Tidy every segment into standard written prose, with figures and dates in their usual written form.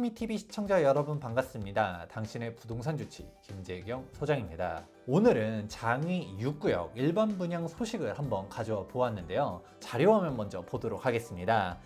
투미TV 시청자 여러분 반갑습니다. 당신의 부동산 주치 김재경 소장입니다. 오늘은 장위 6구역 일반 분양 소식을 한번 가져와 보았는데요. 자료화면 먼저 보도록 하겠습니다.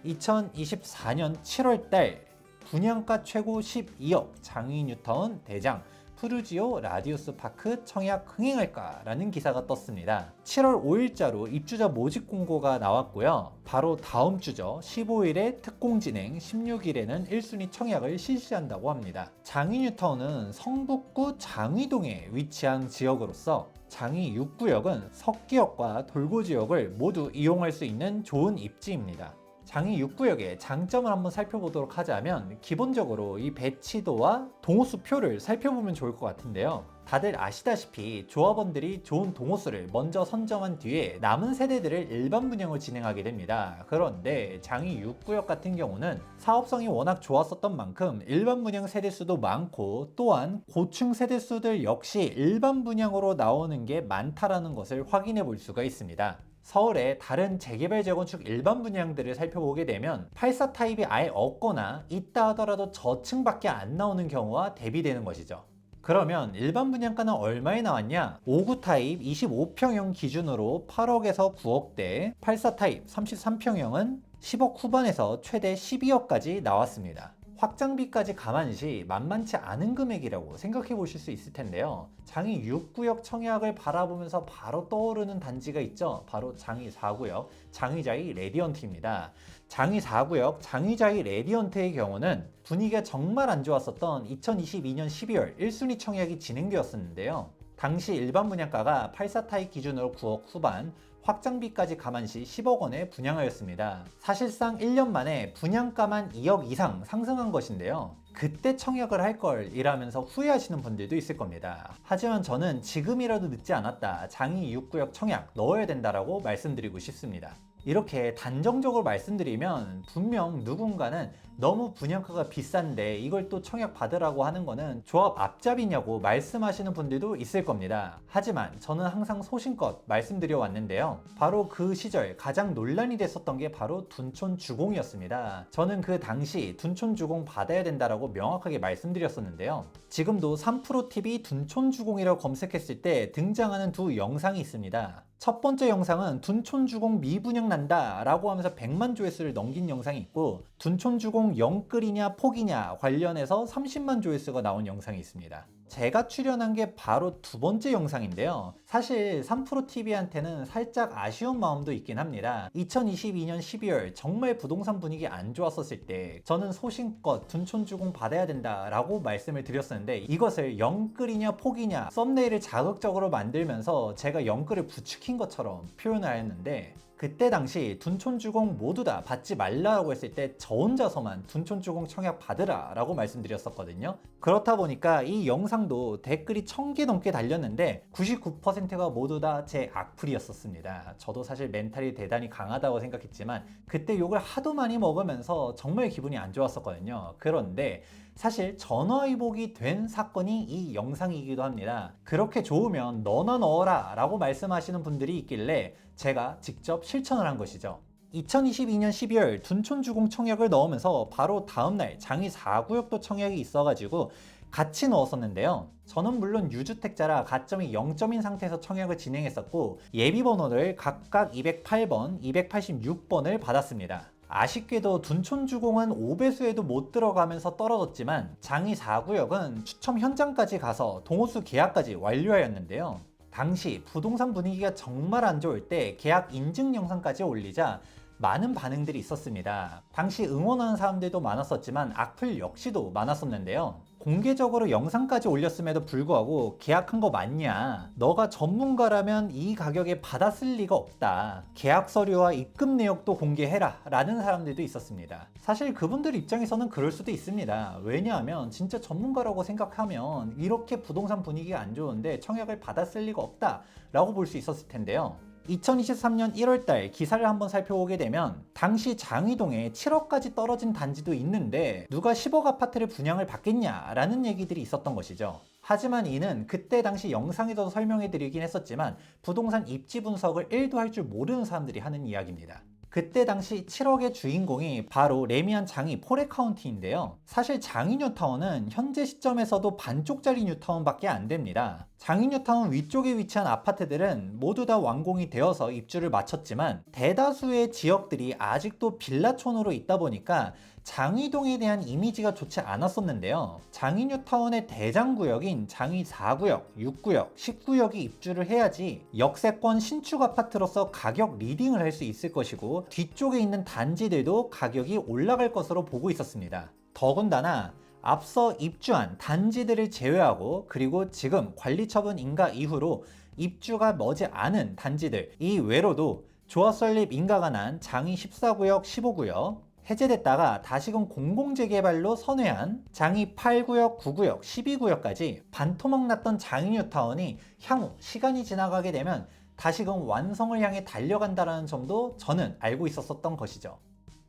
2024년 7월달 분양가 최고 12억 장위 뉴타운 대장 푸르지오 라디우스 파크 청약 흥행할까라는 기사가 떴습니다. 7월 5일자로 입주자 모집 공고가 나왔고요. 바로 다음 주죠. 15일에 특공 진행, 16일에는 1순위 청약을 실시한다고 합니다. 장위 뉴타운은 성북구 장위동에 위치한 지역으로서 장위 6구역은 석기역과 돌고지역을 모두 이용할 수 있는 좋은 입지입니다. 장위 6구역의 장점을 한번 살펴보도록 하자면 기본적으로 이 배치도와 동호수 표를 살펴보면 좋을 것 같은데요. 다들 아시다시피 조합원들이 좋은 동호수를 먼저 선점한 뒤에 남은 세대들을 일반 분양을 진행하게 됩니다. 그런데 장위 6구역 같은 경우는 사업성이 워낙 좋았었던 만큼 일반 분양 세대수도 많고 또한 고층 세대수들 역시 일반 분양으로 나오는 게 많다라는 것을 확인해 볼 수가 있습니다. 서울의 다른 재개발 재건축 일반 분양들을 살펴보게 되면 84 타입이 아예 없거나 있다 하더라도 저층밖에 안 나오는 경우와 대비되는 것이죠. 그러면 일반 분양가는 얼마에 나왔냐? 59 타입 25평형 기준으로 8억에서 9억대, 84 타입 33평형은 10억 후반에서 최대 12억까지 나왔습니다. 확장비까지 감안시 만만치 않은 금액이라고 생각해 보실 수 있을 텐데요. 장위 6구역 청약을 바라보면서 바로 떠오르는 단지가 있죠. 바로 장위 4구역 장위자이 레디언트입니다. 장위 4구역 장위자이 레디언트의 경우는 분위기가 정말 안 좋았었던 2022년 12월 1순위 청약이 진행되었었는데요. 당시 일반 분양가가 84 타입 기준으로 9억 후반, 확장비까지 감안시 10억 원에 분양하였습니다. 사실상 1년 만에 분양가만 2억 이상 상승한 것인데요. 그때 청약을 할 걸 이라면서 후회하시는 분들도 있을 겁니다. 하지만 저는 지금이라도 늦지 않았다. 장위 6구역 청약 넣어야 된다라고 말씀드리고 싶습니다. 이렇게 단정적으로 말씀드리면 분명 누군가는 너무 분양가가 비싼데 이걸 또 청약 받으라고 하는 거는 조합 앞잡이냐고 말씀하시는 분들도 있을 겁니다. 하지만 저는 항상 소신껏 말씀드려 왔는데요. 바로 그 시절 가장 논란이 됐었던 게 바로 둔촌 주공이었습니다. 저는 그 당시 둔촌 주공 받아야 된다라고 명확하게 말씀드렸었는데요. 지금도 3프로TV 둔촌 주공이라고 검색했을 때 등장하는 두 영상이 있습니다. 첫 번째 영상은 둔촌주공 미분양 난다 라고 하면서 100만 조회수를 넘긴 영상이 있고 둔촌주공 영끌이냐 포기냐 관련해서 30만 조회수가 나온 영상이 있습니다. 제가 출연한 게 바로 두 번째 영상인데요. 사실 3프로TV한테는 살짝 아쉬운 마음도 있긴 합니다. 2022년 12월 정말 부동산 분위기 안 좋았었을 때 저는 소신껏 둔촌주공 받아야 된다 라고 말씀을 드렸었는데 이것을 영끌이냐 포기냐 썸네일을 자극적으로 만들면서 제가 영끌을 부추긴 것처럼 표현을 하였는데 그때 당시 둔촌주공 모두 다 받지 말라고 했을 때 저 혼자서만 둔촌주공 청약 받으라 라고 말씀드렸었거든요. 그렇다 보니까 이 영상도 댓글이 1000개 넘게 달렸는데 99%가 모두 다 제 악플이었었습니다. 저도 사실 멘탈이 대단히 강하다고 생각했지만 그때 욕을 하도 많이 먹으면서 정말 기분이 안 좋았었거든요. 그런데 사실 전화위복이 된 사건이 이 영상이기도 합니다. 그렇게 좋으면 너나 넣어라 라고 말씀하시는 분들이 있길래 제가 직접 실천을 한 것이죠. 2022년 12월 둔촌주공 청약을 넣으면서 바로 다음날 장위 4구역도 청약이 있어가지고 같이 넣었었는데요. 저는 물론 유주택자라 가점이 0점인 상태에서 청약을 진행했었고 예비번호를 각각 208번, 286번을 받았습니다. 아쉽게도 둔촌주공은 5배수에도 못 들어가면서 떨어졌지만 장위 4구역은 추첨 현장까지 가서 동호수 계약까지 완료하였는데요. 당시 부동산 분위기가 정말 안 좋을 때 계약 인증 영상까지 올리자 많은 반응들이 있었습니다. 당시 응원하는 사람들도 많았었지만 악플 역시도 많았었는데요. 공개적으로 영상까지 올렸음에도 불구하고 계약한 거 맞냐? 너가 전문가라면 이 가격에 받았을 리가 없다. 계약 서류와 입금 내역도 공개해라 라는 사람들도 있었습니다. 사실 그분들 입장에서는 그럴 수도 있습니다. 왜냐하면 진짜 전문가라고 생각하면 이렇게 부동산 분위기가 안 좋은데 청약을 받았을 리가 없다 라고 볼 수 있었을 텐데요. 2023년 1월달 기사를 한번 살펴보게 되면 당시 장위동에 7억까지 떨어진 단지도 있는데 누가 10억 아파트를 분양을 받겠냐라는 얘기들이 있었던 것이죠. 하지만 이는 그때 당시 영상에서도 설명해 드리긴 했었지만 부동산 입지 분석을 1도 할 줄 모르는 사람들이 하는 이야기입니다. 그때 당시 7억의 주인공이 바로 레미안 장이 포레카운티인데요. 사실 장이 뉴타운은 현재 시점에서도 반쪽짜리 뉴타운밖에 안 됩니다. 장이 뉴타운 위쪽에 위치한 아파트들은 모두 다 완공이 되어서 입주를 마쳤지만 대다수의 지역들이 아직도 빌라촌으로 있다 보니까 장이동에 대한 이미지가 좋지 않았었는데요. 장이 뉴타운의 대장구역인 장이 4구역, 6구역, 10구역이 입주를 해야지 역세권 신축 아파트로서 가격 리딩을 할 수 있을 것이고 뒤쪽에 있는 단지들도 가격이 올라갈 것으로 보고 있었습니다. 더군다나 앞서 입주한 단지들을 제외하고 그리고 지금 관리처분 인가 이후로 입주가 머지 않은 단지들 이외로도 조합 설립 인가가 난 장이 14구역, 15구역 해제됐다가 다시금 공공재개발로 선회한 장이 8구역, 9구역, 12구역까지 반토막 났던 장이 뉴타운이 향후 시간이 지나가게 되면 다시금 완성을 향해 달려간다는 점도 저는 알고 있었던 것이죠.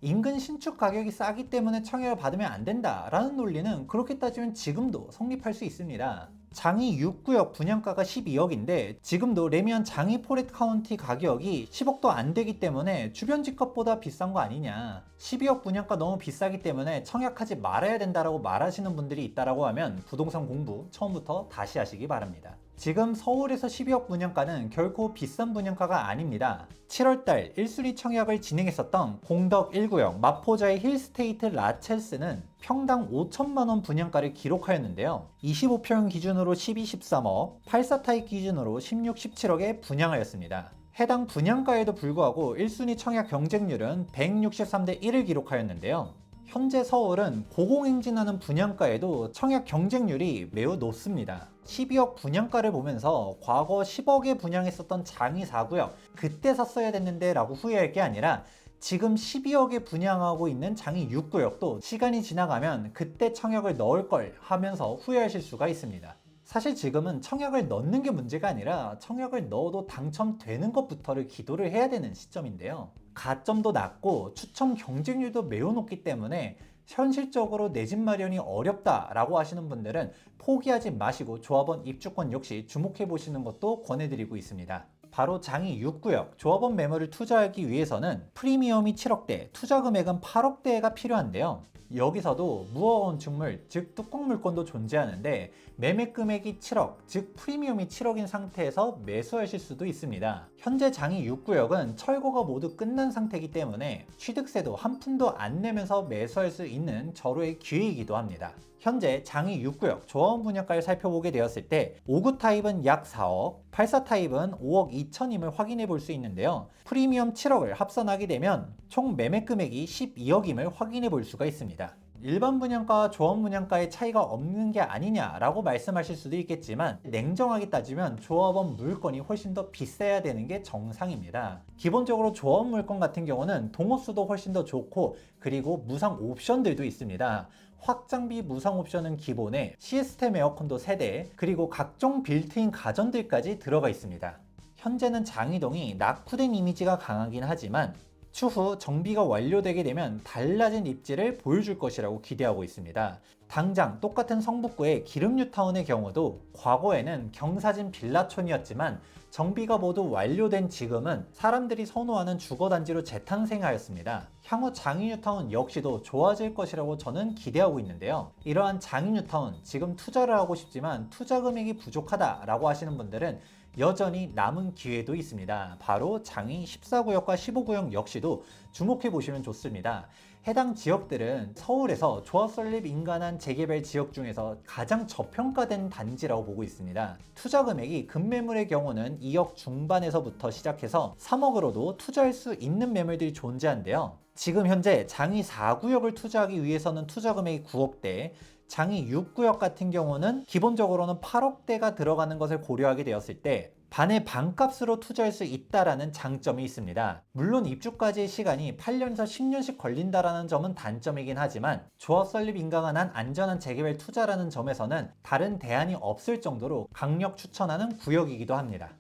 인근 신축 가격이 싸기 때문에 청약을 받으면 안 된다라는 논리는 그렇게 따지면 지금도 성립할 수 있습니다. 장이 6구역 분양가가 12억인데 지금도 레미안 장이 포레 카운티 가격이 10억도 안 되기 때문에 주변 집값보다 비싼 거 아니냐. 12억 분양가 너무 비싸기 때문에 청약하지 말아야 된다라고 말하시는 분들이 있다라고 하면 부동산 공부 처음부터 다시 하시기 바랍니다. 지금 서울에서 12억 분양가는 결코 비싼 분양가가 아닙니다. 7월달 1순위 청약을 진행했었던 공덕 1구역 마포자의 힐스테이트 라첼스는 평당 5천만원 분양가를 기록하였는데요. 25평 기준으로 12, 13억, 84타입 기준으로 16, 17억에 분양하였습니다. 해당 분양가에도 불구하고 1순위 청약 경쟁률은 163대 1을 기록하였는데요. 현재 서울은 고공행진하는 분양가에도 청약 경쟁률이 매우 높습니다. 12억 분양가를 보면서 과거 10억에 분양했었던 장이 4구역 그때 샀어야 됐는데 라고 후회할 게 아니라 지금 12억에 분양하고 있는 장이 6구역도 시간이 지나가면 그때 청약을 넣을 걸 하면서 후회하실 수가 있습니다. 사실 지금은 청약을 넣는 게 문제가 아니라 청약을 넣어도 당첨되는 것부터를 기도를 해야 되는 시점인데요. 가점도 낮고 추첨 경쟁률도 매우 높기 때문에 현실적으로 내 집 마련이 어렵다라고 하시는 분들은 포기하지 마시고 조합원 입주권 역시 주목해 보시는 것도 권해드리고 있습니다. 바로 장이 6구역 조합원 매물을 투자하기 위해서는 프리미엄이 7억대, 투자 금액은 8억대가 필요한데요. 여기서도 무허가 건축물, 즉 뚜껑 물건도 존재하는데 매매 금액이 7억, 즉 프리미엄이 7억인 상태에서 매수하실 수도 있습니다. 현재 장이 6구역은 철거가 모두 끝난 상태이기 때문에 취득세도 한 푼도 안 내면서 매수할 수 있는 절호의 기회이기도 합니다. 현재 장이 6구역 조합원 분양가를 살펴보게 되었을 때 5구 타입은 약 4억, 84 타입은 5억 2천임을 확인해 볼 수 있는데요. 프리미엄 7억을 합산하게 되면 총 매매 금액이 12억임을 확인해 볼 수가 있습니다. 일반 분양가와 조합 분양가의 차이가 없는 게 아니냐라고 말씀하실 수도 있겠지만 냉정하게 따지면 조합원 물건이 훨씬 더 비싸야 되는 게 정상입니다. 기본적으로 조합 물건 같은 경우는 동호수도 훨씬 더 좋고 그리고 무상 옵션들도 있습니다. 확장비 무상 옵션은 기본에 시스템 에어컨도 3대 그리고 각종 빌트인 가전들까지 들어가 있습니다. 현재는 장이동이 낙후된 이미지가 강하긴 하지만 추후 정비가 완료되게 되면 달라진 입지를 보여줄 것이라고 기대하고 있습니다. 당장 똑같은 성북구의 기름뉴타운의 경우도 과거에는 경사진 빌라촌이었지만 정비가 모두 완료된 지금은 사람들이 선호하는 주거단지로 재탄생하였습니다. 향후 장이뉴타운 역시도 좋아질 것이라고 저는 기대하고 있는데요. 이러한 장이뉴타운 지금 투자를 하고 싶지만 투자 금액이 부족하다라고 하시는 분들은 여전히 남은 기회도 있습니다. 바로 장이 14구역과 15구역 역시도 주목해 보시면 좋습니다. 해당 지역들은 서울에서 조합 설립 인가난 재개발 지역 중에서 가장 저평가된 단지라고 보고 있습니다. 투자 금액이 급매물의 경우는 2억 중반에서부터 시작해서 3억으로도 투자할 수 있는 매물들이 존재한데요. 지금 현재 장이 4구역을 투자하기 위해서는 투자 금액이 9억대, 장이 6구역 같은 경우는 기본적으로는 8억대가 들어가는 것을 고려하게 되었을 때 반의 반값으로 투자할 수 있다라는 장점이 있습니다. 물론 입주까지의 시간이 8년에서 10년씩 걸린다라는 점은 단점이긴 하지만 조합 설립 인가가 난 안전한 재개발 투자라는 점에서는 다른 대안이 없을 정도로 강력 추천하는 구역이기도 합니다.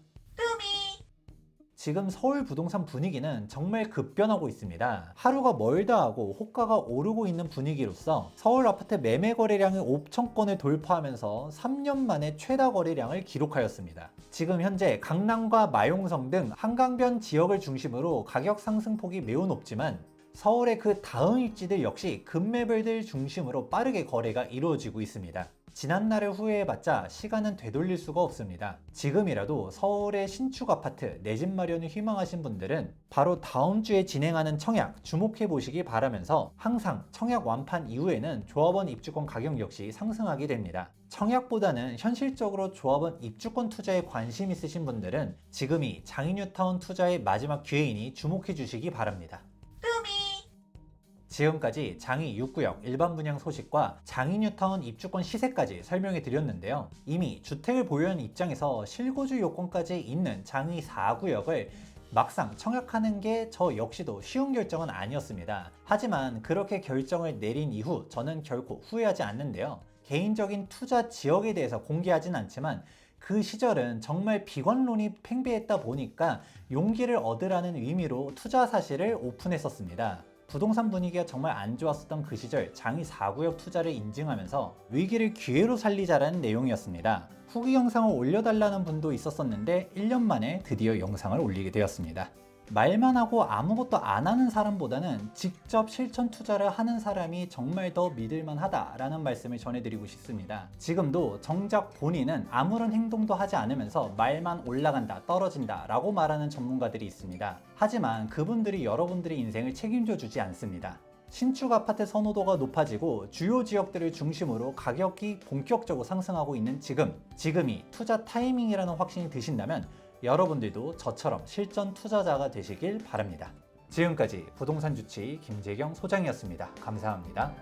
지금 서울 부동산 분위기는 정말 급변하고 있습니다. 하루가 멀다 하고 호가가 오르고 있는 분위기로서 서울 아파트 매매 거래량이 5천 건을 돌파하면서 3년 만에 최다 거래량을 기록하였습니다. 지금 현재 강남과 마용성 등 한강변 지역을 중심으로 가격 상승폭이 매우 높지만 서울의 그 다음 입지들 역시 급매물들 중심으로 빠르게 거래가 이루어지고 있습니다. 지난날을 후회해봤자 시간은 되돌릴 수가 없습니다. 지금이라도 서울의 신축 아파트 내 집 마련을 희망하신 분들은 바로 다음 주에 진행하는 청약 주목해 보시기 바라면서 항상 청약 완판 이후에는 조합원 입주권 가격 역시 상승하게 됩니다. 청약보다는 현실적으로 조합원 입주권 투자에 관심 있으신 분들은 지금이 장인뉴타운 투자의 마지막 기회이니 주목해 주시기 바랍니다. 지금까지 장이 6구역 일반 분양 소식과 장인뉴타운 입주권 시세까지 설명해 드렸는데요. 이미 주택을 보유한 입장에서 실거주 요건까지 있는 장이 4구역을 막상 청약하는 게 저 역시도 쉬운 결정은 아니었습니다. 하지만 그렇게 결정을 내린 이후 저는 결코 후회하지 않는데요. 개인적인 투자 지역에 대해서 공개하진 않지만 그 시절은 정말 비관론이 팽배했다 보니까 용기를 얻으라는 의미로 투자 사실을 오픈했었습니다. 부동산 분위기가 정말 안 좋았었던 그 시절 장이 4구역 투자를 인증하면서 위기를 기회로 살리자라는 내용이었습니다. 후기 영상을 올려달라는 분도 있었었는데 1년 만에 드디어 영상을 올리게 되었습니다. 말만 하고 아무것도 안 하는 사람보다는 직접 실천 투자를 하는 사람이 정말 더 믿을만 하다라는 말씀을 전해드리고 싶습니다. 지금도 정작 본인은 아무런 행동도 하지 않으면서 말만 올라간다, 떨어진다 라고 말하는 전문가들이 있습니다. 하지만 그분들이 여러분들의 인생을 책임져 주지 않습니다. 신축 아파트 선호도가 높아지고 주요 지역들을 중심으로 가격이 본격적으로 상승하고 있는 지금이 투자 타이밍이라는 확신이 드신다면 여러분들도 저처럼 실전 투자자가 되시길 바랍니다. 지금까지 부동산 주치 김재경 소장이었습니다. 감사합니다.